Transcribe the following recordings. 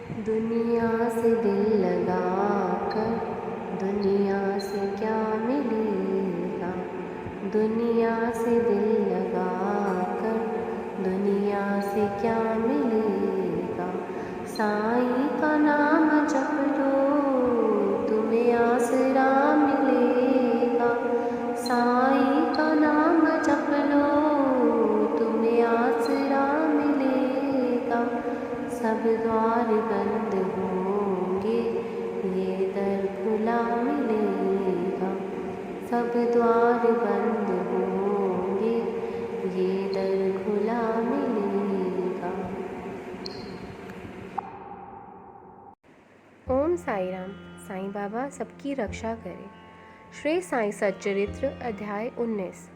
दुनिया से दिल लगा कर दुनिया से क्या मिलेगा। दुनिया से दिल लगा कर दुनिया से क्या मिलेगा। साईं का नाम जप लो तुम्हें आसरा मिलेगा। साईं का नाम जप लो तुम्हें आसरा मिलेगा। सब द्वार बंद होंगे ये दर खुला मिलेगा। सब द्वार बंद होंगे ये दर खुला मिलेगा। ओम साई राम। साईं बाबा सबकी रक्षा करें। श्री साईं सच्चरित्र अध्याय 19।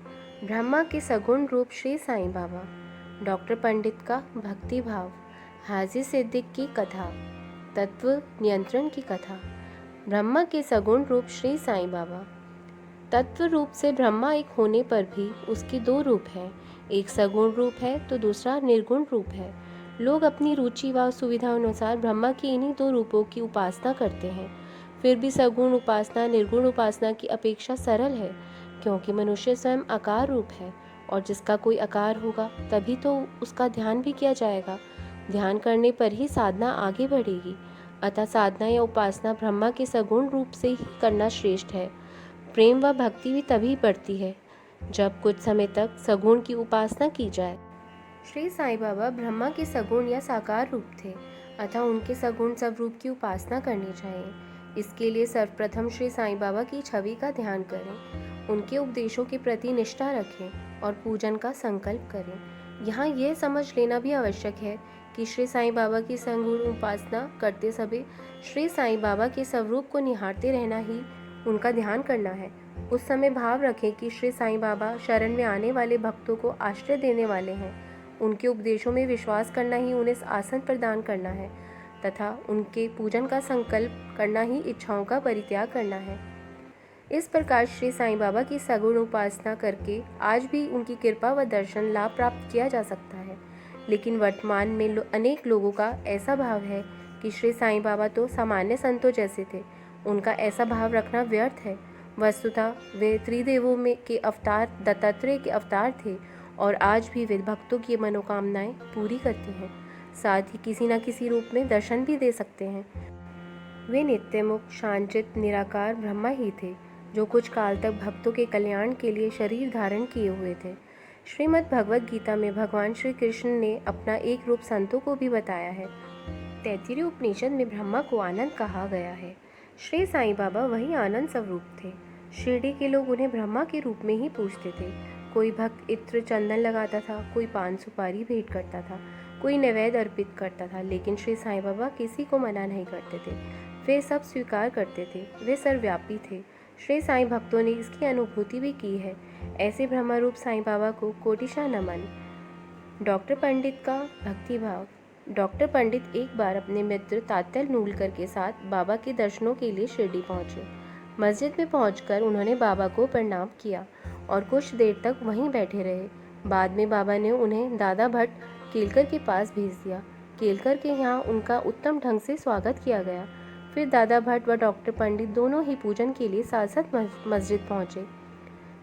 ब्रह्मा के सगुण रूप श्री साईं बाबा। डॉक्टर पंडित का भक्ति भाव। हाजी सिद्दीक की कथा। तत्व नियंत्रण की कथा। ब्रह्मा के सगुण रूप श्री साईं बाबा। तत्व रूप से ब्रह्मा एक होने पर भी उसके दो रूप हैं। एक सगुण रूप है तो दूसरा निर्गुण रूप है। लोग अपनी रुचि व सुविधा अनुसार ब्रह्मा की इन्हीं दो रूपों की उपासना करते हैं। फिर भी सगुण उपासना निर्गुण उपासना की अपेक्षा सरल है, क्योंकि मनुष्य स्वयं आकार रूप है और जिसका कोई आकार होगा तभी तो उसका ध्यान भी किया जाएगा। ध्यान करने पर ही साधना आगे बढ़ेगी। अतः साधना या उपासना ब्रह्मा के सगुण रूप से ही करना श्रेष्ठ है। प्रेम व भक्ति भी तभी बढ़ती है जब कुछ समय तक सगुण की उपासना की जाए। श्री साईं बाबा ब्रह्मा के सगुण या साकार रूप थे, अतः उनके सगुण स्वरूप की उपासना करनी चाहिए। इसके लिए सर्वप्रथम श्री साईं बाबा की छवि का ध्यान करें, उनके उपदेशों के प्रति निष्ठा रखें और पूजन का संकल्प करें। यहाँ यह समझ लेना भी आवश्यक है कि श्री साईं बाबा की सगुण उपासना करते समय श्री साईं बाबा के स्वरूप को निहारते रहना ही उनका ध्यान करना है। उस समय भाव रखें कि श्री साईं बाबा शरण में आने वाले भक्तों को आश्रय देने वाले हैं। उनके उपदेशों में विश्वास करना ही उन्हें आसन प्रदान करना है तथा उनके पूजन का संकल्प करना ही इच्छाओं का परित्याग करना है। इस प्रकार श्री साईं बाबा की सगुण उपासना करके आज भी उनकी कृपा व दर्शन लाभ प्राप्त किया जा सकता है। लेकिन वर्तमान में अनेक लोगों का ऐसा भाव है कि श्री साईं बाबा तो सामान्य संतों जैसे थे, उनका ऐसा भाव रखना व्यर्थ है। वस्तुतः वे त्रिदेवों में के अवतार दत्तात्रेय के अवतार थे और आज भी वे भक्तों की मनोकामनाएं पूरी करते हैं, साथ ही किसी न किसी रूप में दर्शन भी दे सकते हैं। वे नित्यमुक्त शांतचित्त निराकार ब्रह्मा ही थे, जो कुछ काल तक भक्तों के कल्याण के लिए शरीर धारण किए हुए थे। श्रीमद् भगवद गीता में भगवान श्री कृष्ण ने अपना एक रूप संतों को भी बताया है। तैत्तिरीय उपनिषद में ब्रह्मा को आनंद कहा गया है। श्री साईं बाबा वही आनंद स्वरूप थे। शिरडी के लोग उन्हें ब्रह्मा के रूप में ही पूजते थे। कोई भक्त इत्र चंदन लगाता था, कोई पान सुपारी भेंट करता था, कोई नैवेद्य अर्पित करता था, लेकिन श्री साईं बाबा किसी को मना नहीं करते थे। वे सब स्वीकार करते थे। वे सर्वव्यापी थे। श्री साईं भक्तों ने इसकी अनुभूति भी की है। ऐसे ब्रह्मरूप साईं बाबा को कोटिशा नमन। डॉक्टर पंडित का भक्ति भाव। डॉक्टर पंडित एक बार अपने मित्र तात्या नूलकर के साथ बाबा के दर्शनों के लिए शिरडी पहुंचे। मस्जिद में पहुंचकर उन्होंने बाबा को प्रणाम किया और कुछ देर तक वहीं बैठे रहे। बाद में बाबा ने उन्हें दादा भट्ट केलकर के पास भेज दिया। केलकर के यहाँ उनका उत्तम ढंग से स्वागत किया गया। फिर दादा भट्ट व डॉक्टर पंडित दोनों ही पूजन के लिए साथ साथ मस्जिद पहुंचे।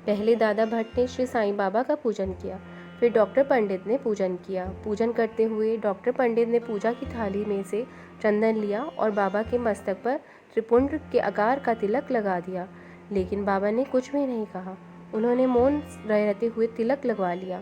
पहले दादा भट्ट ने श्री साईं बाबा का पूजन किया, फिर डॉक्टर पंडित ने पूजन किया। पूजन करते हुए डॉक्टर पंडित ने पूजा की थाली में से चंदन लिया और बाबा के मस्तक पर त्रिपुंड के आकार का तिलक लगा दिया, लेकिन बाबा ने कुछ भी नहीं कहा। उन्होंने मौन रहते हुए तिलक लगवा लिया।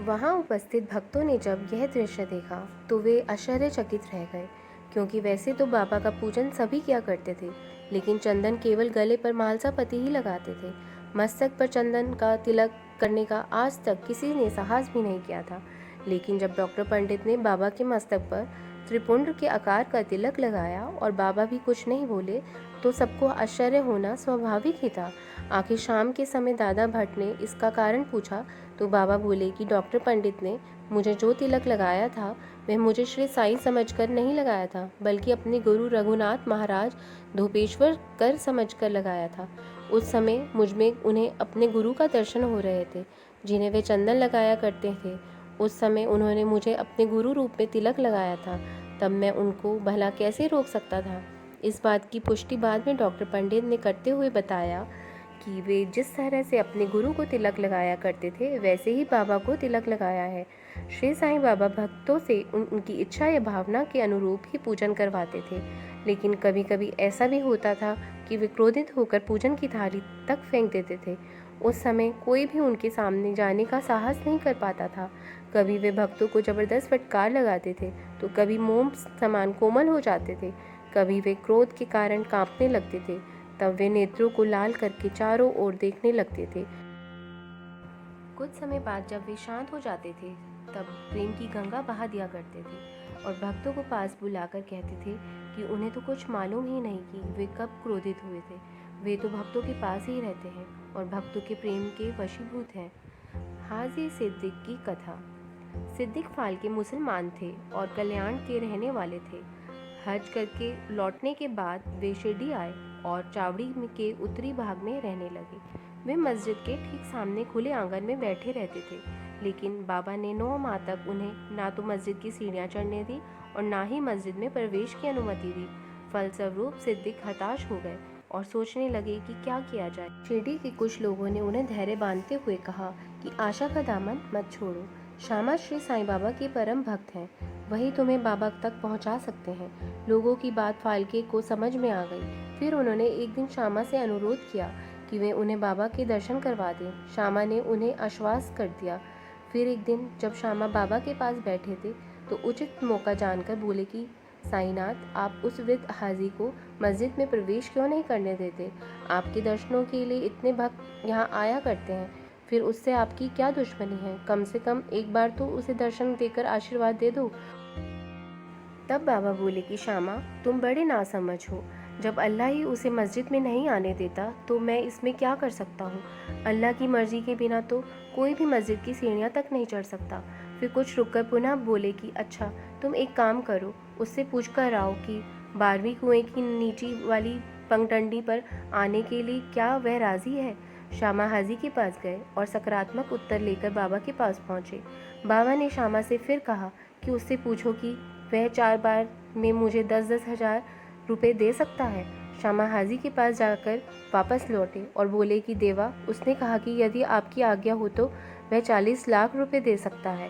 वहाँ उपस्थित भक्तों ने जब यह दृश्य देखा तो वे आश्चर्यचकित रह गए, क्योंकि वैसे तो बाबा का पूजन सभी किया करते थे, लेकिन चंदन केवल गले पर मालसापति ही लगाते थे। मस्तक पर चंदन का तिलक करने का आज तक किसी ने साहस भी नहीं किया था। लेकिन जब डॉक्टर पंडित ने बाबा के मस्तक पर त्रिपुंड के आकार का तिलक लगाया और बाबा भी कुछ नहीं बोले, तो सबको आश्चर्य होना स्वाभाविक ही था। आखिर शाम के समय दादा भट्ट ने इसका कारण पूछा तो बाबा बोले कि डॉक्टर पंडित ने मुझे जो तिलक लगाया था वह मुझे श्री साईं समझकर नहीं लगाया था, बल्कि अपने गुरु रघुनाथ महाराज धोपेश्वर कर समझकर लगाया था। उस समय मुझमें उन्हें अपने गुरु का दर्शन हो रहे थे, जिन्हें वे चंदन लगाया करते थे। उस समय उन्होंने मुझे अपने गुरु रूप में तिलक लगाया था। तब मैं उनको भला कैसे रोक सकता था। इस बात की पुष्टि बाद में डॉक्टर पंडित ने करते हुए बताया कि वे जिस तरह से अपने गुरु को तिलक लगाया करते थे वैसे ही बाबा को तिलक लगाया है। श्री साईं बाबा भक्तों से उनकी इच्छा या भावना के अनुरूप ही पूजन करवाते थे, लेकिन कभी कभी ऐसा भी होता था कि वे क्रोधित होकर पूजन की थाली तक फेंक देते थे। उस समय कोई भी उनके सामने जाने का साहस नहीं कर पाता था। कभी वे भक्तों को जबरदस्त फटकार लगाते थे तो कभी मोम समान कोमल हो जाते थे, कभी वे क्रोध के कारण कांपने लगते थे। तब वे नेत्रों को लाल करके चारों ओर देखने लगते थे। कुछ समय बाद जब वे शांत हो जाते थे तब प्रेम की गंगा बहा दिया करते थे और भक्तों को पास बुलाकर कहते थे कि उन्हें तो कुछ मालूम ही नहीं कि वे कब क्रोधित हुए थे। वे तो भक्तों के पास ही रहते हैं और भक्तों के प्रेम के वशीभूत हैं। हाजी सिद्दीक की कथा। सिद्दीक फाल के मुसलमान थे और कल्याण के रहने वाले थे। हज करके लौटने के बाद वे शिरडी आए और चावड़ी के उत्तरी भाग में रहने लगे। वे मस्जिद के ठीक सामने खुले आंगन में बैठे रहते थे, लेकिन बाबा ने 9 माह तक उन्हें ना तो मस्जिद की सीढ़ियां चढ़ने दी और ना ही मस्जिद में प्रवेश की अनुमति दी। फलस्वरूप सिद्दीक हताश हो गए और सोचने लगे कि क्या किया जाए। शिरडी के कुछ लोगों ने उन्हें धैर्य बांधते हुए कहा कि आशा का दामन मत छोड़ो। श्यामा श्री साईं बाबा के परम भक्त हैं, वही तुम्हें बाबा तक पहुंचा सकते हैं। लोगों की बात फाल्के को समझ में आ गई। फिर उन्होंने एक दिन श्यामा से अनुरोध किया कि वे उन्हें बाबा के दर्शन करवा दें। श्यामा ने उन्हें आश्वास कर दिया। फिर एक दिन जब श्यामा बाबा के पास बैठे थे तो उचित मौका जानकर बोले कि साईनाथ, आप उस वृद्ध हाजी को मस्जिद में प्रवेश क्यों नहीं करने देते? आपके दर्शनों के लिए इतने भक्त यहाँ आया करते हैं, फिर उससे आपकी क्या दुश्मनी है? कम से कम एक बार तो उसे दर्शन देकर आशीर्वाद दे दो। तब बाबा बोले कि श्यामा, तुम बड़े नासमझ हो। जब अल्लाह ही उसे मस्जिद में नहीं आने देता तो मैं इसमें क्या कर सकता हूँ? अल्लाह की मर्जी के बिना तो कोई भी मस्जिद की सीढ़ियाँ तक नहीं चढ़ सकता। फिर कुछ रुककर पुनः बोले कि अच्छा, तुम एक काम करो, उससे पूछ कर आओ कि 12वीं कुएं की नीची वाली पगडंडी पर आने के लिए क्या वह राजी है। श्यामा हाजी के पास गए और सकारात्मक उत्तर लेकर बाबा के पास पहुँचे। बाबा ने श्यामा से फिर कहा कि उससे पूछो कि वह 4 बार में मुझे 10-10 हजार रुपये दे सकता है। श्यामा हाजी के पास जाकर वापस लौटे और बोले कि देवा, उसने कहा कि यदि आपकी आज्ञा हो तो वह 40 लाख रुपए दे सकता है।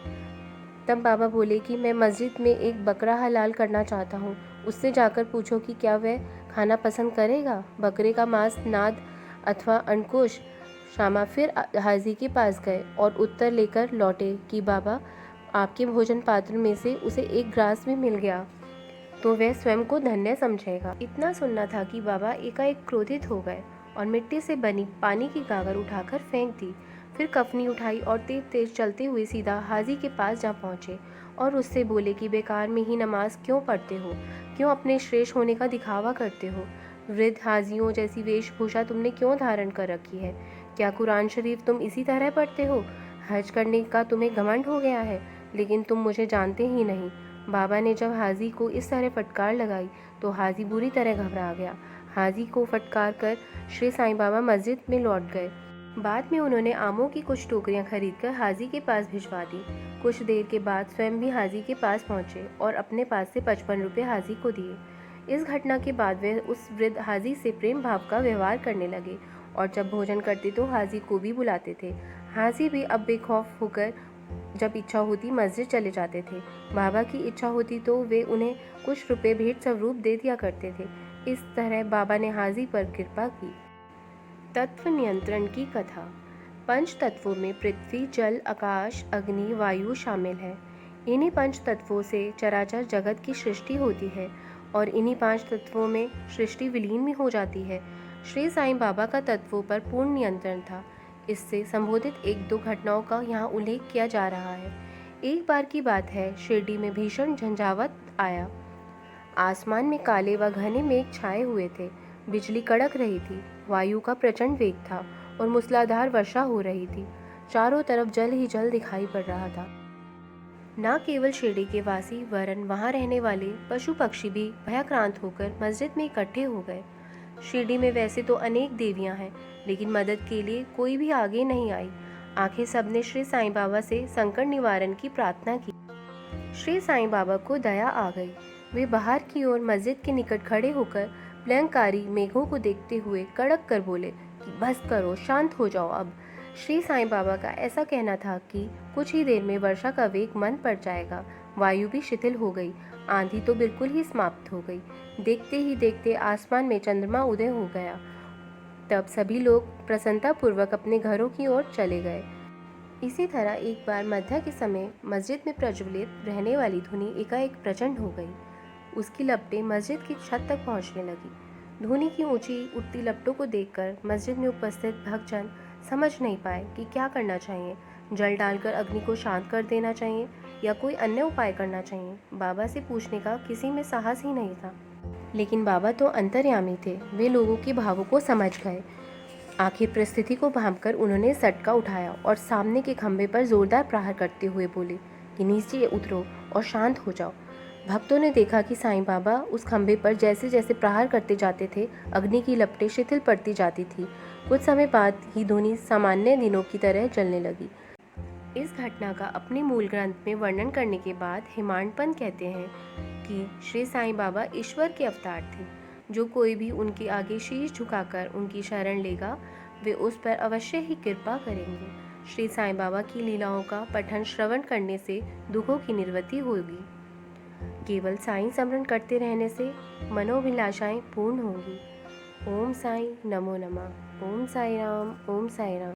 तब बाबा बोले कि मैं मस्जिद में एक बकरा हलाल करना चाहता हूँ, उससे जाकर पूछो कि क्या वह खाना पसंद करेगा, बकरे का मांस, नाद अथवा अंकुश। श्यामा फिर हाजी के पास गए और उत्तर लेकर लौटे कि बाबा, आपके भोजन पात्र में से उसे एक ग्रास भी मिल गया तो वह स्वयं को धन्य समझेगा। इतना सुनना था कि बाबा एकाएक क्रोधित हो गए और मिट्टी से बनी पानी की गागर उठाकर फेंक दी। फिर कफनी उठाई और तेज तेज चलते हुए सीधा हाजी के पास जा पहुँचे और उससे बोले कि बेकार में ही नमाज क्यों पढ़ते हो, क्यों अपने श्रेष्ठ होने का दिखावा करते हो? वृद्ध हाजियों जैसी वेशभूषा तुमने क्यों धारण कर रखी है? क्या कुरान शरीफ तुम इसी तरह पढ़ते हो? हज करने का तुम्हें घमंड हो गया है, लेकिन तुम मुझे जानते ही नहीं। बाबा ने जब हाजी को इस तरह फटकार लगाई तो हाजी बुरी तरह घबरा गया। हाजी को फटकार कर श्री साईं बाबा मस्जिद में लौट गए। बाद में उन्होंने आमों की कुछ टोकरियां खरीदकर हाजी के पास भिजवा दी। कुछ देर के बाद स्वयं भी हाजी के पास पहुंचे और अपने पास से 55 रुपये हाजी को दिए। इस घटना के बाद वे उस वृद्ध हाजी से प्रेम भाव का व्यवहार करने लगे और जब भोजन करते तो हाजी को भी बुलाते थे। हाजी भी अब बेखौफ होकर जब इच्छा होती मस्जिद चले जाते थे। बाबा की इच्छा होती तो वे उन्हें कुछ रुपए भेंट स्वरूप दे दिया करते थे। इस तरह बाबा ने हाजी पर कृपा की। तत्व नियंत्रण की कथा। पंच तत्वों में पृथ्वी, जल, आकाश, अग्नि, वायु शामिल है। इन्हीं पंच तत्वों से चराचर जगत की सृष्टि होती है और इन्हीं 5 तत्वों में सृष्टि विलीन भी हो जाती है। श्री साईं बाबा का तत्वों पर पूर्ण नियंत्रण था। इससे संबोधित 1-2 घटनाओं का यहाँ उल्लेख किया जा रहा है। एक बार की बात है, शिरडी में भीषण झंझावात आया। आसमान में काले व घने मेघ छाए हुए थे। बिजली कड़क रही थी, वायु का प्रचंड वेग था और मूसलाधार वर्षा हो रही थी। चारों तरफ जल ही जल दिखाई पड़ रहा था। न केवल शिरडी के वासी वरन वहाँ रहने वाले पशु पक्षी भी भयाक्रांत होकर मस्जिद में इकट्ठे हो गए। शिरडी में वैसे तो अनेक देवियां हैं, लेकिन मदद के लिए कोई भी आगे नहीं आई। आखिर सबने श्री साईं बाबा से संकट निवारण की प्रार्थना की। श्री साईं बाबा को दया आ गई। वे बाहर की ओर मस्जिद के निकट खड़े होकर प्रलयंकारी मेघों को देखते हुए कड़क कर बोले कि बस करो, शांत हो जाओ अब। श्री साईं बाबा का ऐसा कहना था कि कुछ ही देर में वर्षा का वेग मंद पड़ जाएगा। वायु भी शिथिल हो गई, आंधी तो बिल्कुल ही समाप्त हो गई। देखते ही देखते आसमान में चंद्रमा उदय हो गया। तब सभी लोग प्रसन्नतापूर्वक अपने घरों की ओर चले गए। इसी तरह एक बार मध्य के समय मस्जिद में प्रज्वलित रहने वाली धुनी एकाएक प्रचंड हो गई। उसकी लपटें मस्जिद की छत तक पहुंचने लगी। धुनी की ऊंची उठती लपटों को देखकर मस्जिद में उपस्थित भक्तजन समझ नहीं पाए कि क्या करना चाहिए। जल डालकर अग्नि को शांत कर देना चाहिए या कोई अन्य उपाय करना चाहिए। बाबा से पूछने का किसी में साहस ही नहीं था। लेकिन बाबा तो अंतर्यामी थे, वे लोगों के भावों को समझ गए। आखिर परिस्थिति को भांपकर उन्होंने सटका उठाया और सामने के खंभे पर जोरदार प्रहार करते हुए बोले कि नीचे उतरो और शांत हो जाओ। भक्तों ने देखा कि साईं बाबा उस खंभे पर जैसे जैसे प्रहार करते जाते थे, अग्नि की लपटें शिथिल पड़ती जाती थी। कुछ समय बाद ही धुनी सामान्य दिनों की तरह जलने लगी। इस घटना का अपने मूल ग्रंथ में वर्णन करने के बाद हेमाडपंत कहते हैं कि श्री साईं बाबा ईश्वर के अवतार थे। जो कोई भी उनके आगे शीश झुकाकर उनकी शरण लेगा, वे उस पर अवश्य ही कृपा करेंगे। श्री साईं बाबा की लीलाओं का पठन श्रवण करने से दुखों की निवृत्ति होगी। केवल साईं स्मरण करते रहने से मनोभिलाषाएं पूर्ण होंगी। ओम साईं नमो नमः। ओम साई राम। ओम साई राम।